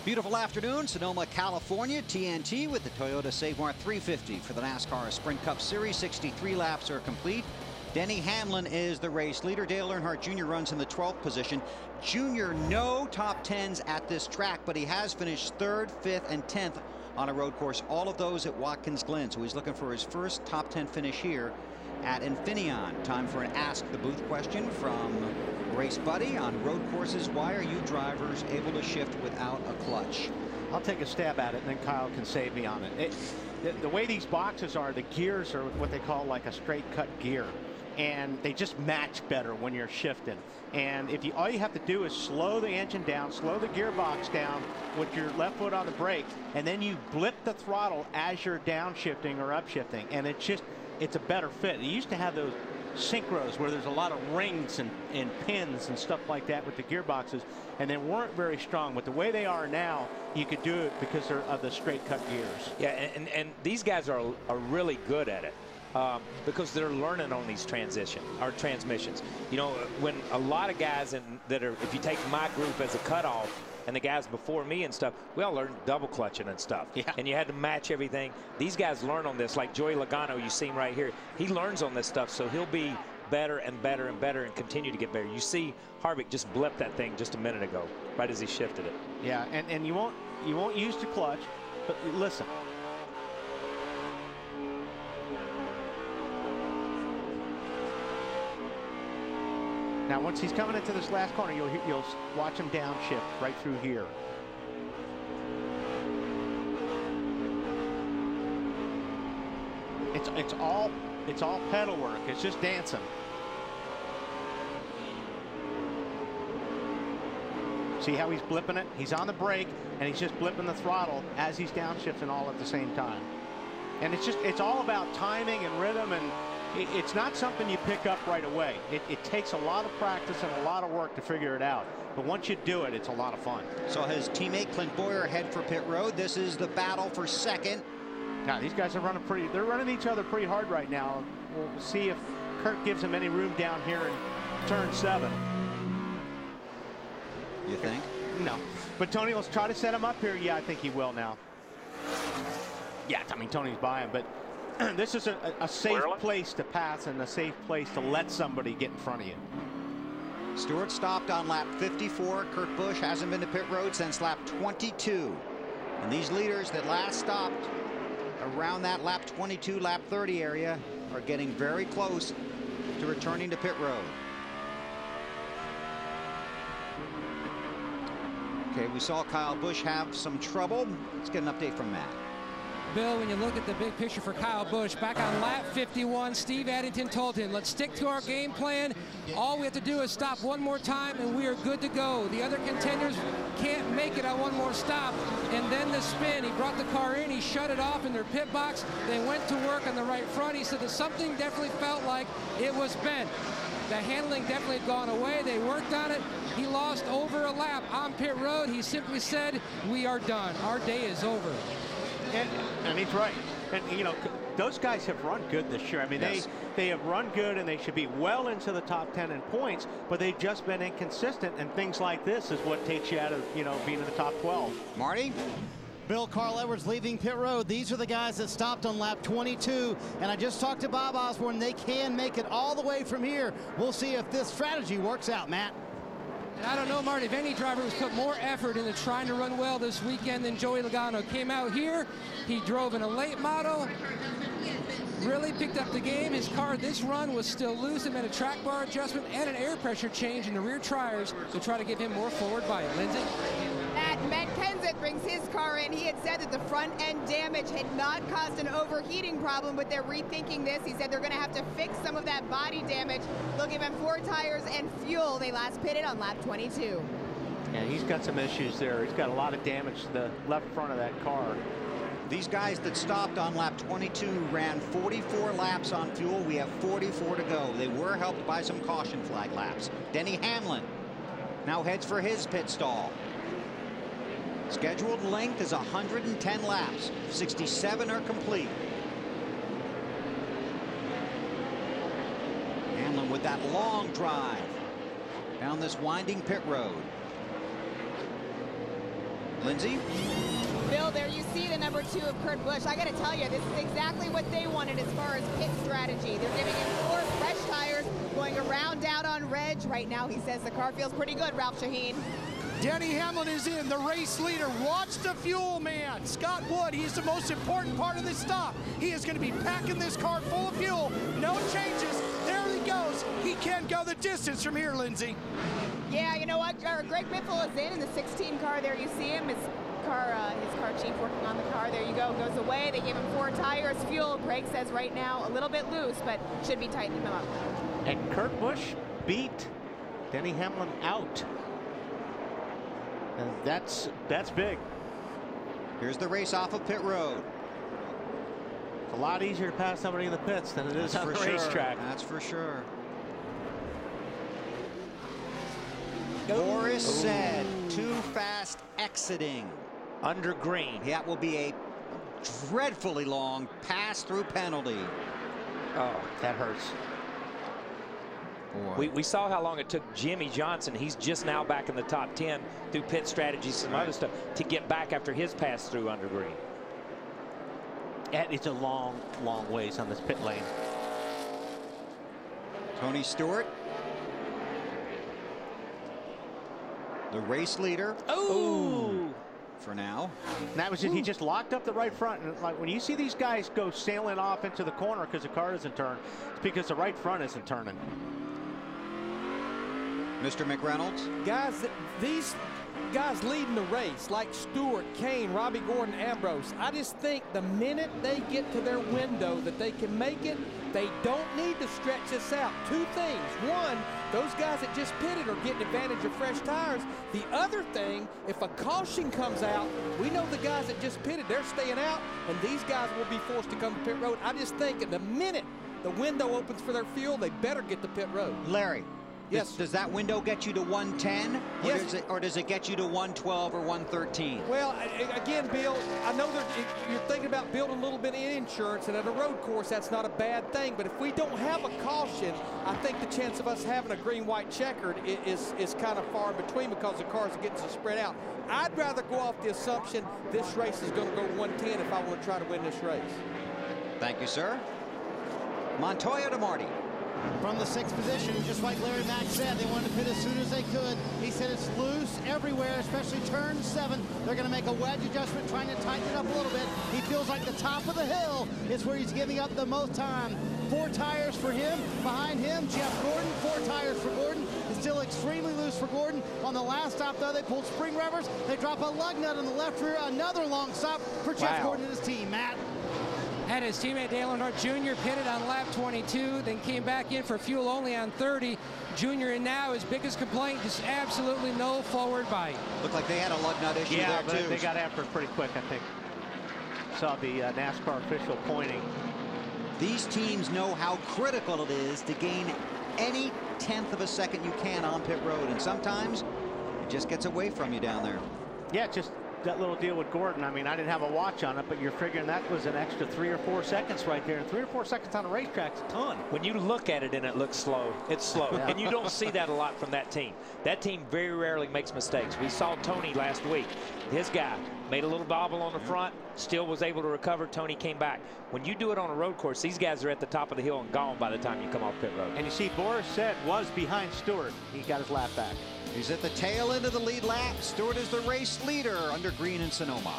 Beautiful afternoon, Sonoma, California. TNT with the Toyota Mart 350 for the NASCAR Sprint Cup Series. 63 laps are complete. Denny Hamlin is the race leader. Dale Earnhardt Jr. runs in the 12th position. Jr. no top 10s at this track, but he has finished 3rd, 5th, and 10th on a road course. All of those at Watkins Glen. So he's looking for his first top 10 finish here at Infineon. Time for an Ask the Booth question from Race Buddy. On road courses, why are you drivers able to shift without a clutch? I'll take a stab at it, and then Kyle can save me on it. The way these boxes are, the gears are what they call like a straight cut gear, and they just match better when you're shifting. And if all you have to do is slow the engine down, slow the gearbox down with your left foot on the brake, and then you blip the throttle as you're downshifting or upshifting, and it's a better fit. You used to have those synchros where there's a lot of rings and pins and stuff like that with the gearboxes, and they weren't very strong. But the way they are now, you could do it because they're of the straight cut gears. Yeah, and these guys are really good at it because they're learning on these transmissions. You know, when a lot of guys if you take my group as a cutoff, and the guys before me and stuff, we all learned double clutching and stuff. Yeah. And you had to match everything. These guys learn on this, like Joey Logano, you see him right here. He learns on this stuff, so he'll be better and better and better and continue to get better. You see Harvick just blipped that thing just a minute ago, right as he shifted it. Yeah, and you won't use the clutch, but listen. Now, once he's coming into this last corner, you'll watch him downshift right through here. It's all pedal work. It's just dancing. See how he's blipping it? He's on the brake, and he's just blipping the throttle as he's downshifting all at the same time. And it's all about timing and rhythm, and it's not something you pick up right away. It takes a lot of practice and a lot of work to figure it out. But once you do it, it's a lot of fun. So his teammate Clint Boyer head for pit road. This is the battle for second. Now these guys are they're running each other pretty hard right now. We'll see if Kurt gives him any room down here in turn 7. You think? No. But Tony, let's try to set him up here. Yeah, I think he will now. Yeah, I mean, Tony's by him, but this is a safe place to pass and a safe place to let somebody get in front of you. Stewart stopped on lap 54. Kurt Busch hasn't been to pit road since lap 22. And these leaders that last stopped around that lap 22, lap 30 area are getting very close to returning to pit road. Okay, we saw Kyle Busch have some trouble. Let's get an update from Matt. Bill, when you look at the big picture for Kyle Busch, back on lap 51, Steve Addington told him, let's stick to our game plan. All we have to do is stop one more time, and we are good to go. The other contenders can't make it on one more stop. And then the spin, he brought the car in, he shut it off in their pit box. They went to work on the right front. He said that something definitely felt like it was bent. The handling definitely had gone away. They worked on it. He lost over a lap on pit road. He simply said, we are done. Our day is over. And he's right. And, you know, those guys have run good this year. I mean, yes, they have run good, and they should be well into the top 10 in points, but they've just been inconsistent, and things like this is what takes you out of, you know, being in the top 12. Marty? Bill, Carl Edwards leaving pit road. These are the guys that stopped on lap 22. And I just talked to Bob Osborne. They can make it all the way from here. We'll see if this strategy works out, Matt. And I don't know, Marty, if any driver has put more effort into trying to run well this weekend than Joey Logano. Came out here, he drove in a late model, really picked up the game. His car this run was still loose and made a track bar adjustment and an air pressure change in the rear tires to try to give him more forward bite. Lindsay? Matt Kenseth brings his car in. He had said that the front end damage had not caused an overheating problem, but they're rethinking this. He said they're going to have to fix some of that body damage. They'll give him 4 tires and fuel. They last pitted on lap 22. Yeah, he's got some issues there. He's got a lot of damage to the left front of that car. These guys that stopped on lap 22 ran 44 laps on fuel. We have 44 to go. They were helped by some caution flag laps. Denny Hamlin now heads for his pit stall. Scheduled length is 110 laps. 67 are complete. Hamlin with that long drive down this winding pit road. Lindsay? Bill, there you see the number 2 of Kurt Busch. I got to tell you, this is exactly what they wanted as far as pit strategy. They're giving him 4 fresh tires, going around out on reg. Right now, he says the car feels pretty good, Ralph Shaheen. Denny Hamlin is in, the race leader. Watch the fuel man. Scott Wood, he's the most important part of this stop. He is going to be packing this car full of fuel. No changes. There he goes. He can go the distance from here, Lindsay. Yeah, you know what? Greg Biffle is in the 16 car. There you see him. His car chief working on the car. There you go. Goes away. They gave him 4 tires. Fuel, Greg says right now, a little bit loose, but should be tightening him up. And Kurt Busch beat Denny Hamlin out. And that's big. Here's the race off of pit road. It's a lot easier to pass somebody in the pits than it is on the racetrack. That's for sure. Boris said too fast exiting. Under green. That will be a dreadfully long pass-through penalty. Oh, that hurts. We saw how long it took Jimmy Johnson. He's just now back in the top 10 through pit strategies, some other stuff, to get back after his pass through under green. And it's a long ways on this pit lane. Tony Stewart, the race leader. Oh! For now. And that was it. He just locked up the right front. And like when you see these guys go sailing off into the corner because the car doesn't turn, it's because the right front isn't turning. Mr. McReynolds. Guys, these guys leading the race, like Stewart, Kane, Robbie Gordon, Ambrose, I just think the minute they get to their window that they can make it, they don't need to stretch this out. 2 things. One, those guys that just pitted are getting advantage of fresh tires. The other thing, if a caution comes out, we know the guys that just pitted, they're staying out, and these guys will be forced to come to pit road. I just think at the minute the window opens for their fuel, they better get to pit road. Larry. Yes. Does that window get you to 110? Yes. Or does it get you to 112 or 113? Well, again, Bill, I know that you're thinking about building a little bit of insurance, and at a road course, that's not a bad thing. But if we don't have a caution, I think the chance of us having a green-white checkered is kind of far in between because the cars are getting so spread out. I'd rather go off the assumption this race is going to go 110 if I want to try to win this race. Thank you, sir. Montoya to Marty. From the 6th position, just like Larry Mack said, they wanted to pit as soon as they could. He said it's loose everywhere, especially turn 7. They're going to make a wedge adjustment, trying to tighten it up a little bit. He feels like the top of the hill is where he's giving up the most time. 4 tires for him. Behind him, Jeff Gordon. 4 tires for Gordon. It's still extremely loose for Gordon. On the last stop, though, they pulled spring revers. They drop a lug nut on the left rear. Another long stop for Jeff Gordon and his team. Matt. Had his teammate Dale Earnhardt Jr. pitted on lap 22, then came back in for fuel only on 30. Jr. and now his biggest complaint, just absolutely no forward bite. Looked like they had a lug nut issue there, but too. They got after it pretty quick, I think. Saw the NASCAR official pointing. These teams know how critical it is to gain any 1/10 of a second you can on pit road, and sometimes it just gets away from you down there. Yeah, just that little deal with Gordon. I mean, I didn't have a watch on it, but you're figuring that was an extra 3 or 4 seconds right there. And 3 or 4 seconds on a racetrack's a ton. When you look at it and it looks slow, it's slow. Yeah. And you don't see that a lot from that team. That team very rarely makes mistakes. We saw Tony last week. His guy made a little bobble on the front, still was able to recover. Tony came back. When you do it on a road course, these guys are at the top of the hill and gone by the time you come off pit road. And you see Boris said was behind Stewart. He got his lap back. He's at the tail end of the lead lap. Stewart is the race leader under green in Sonoma.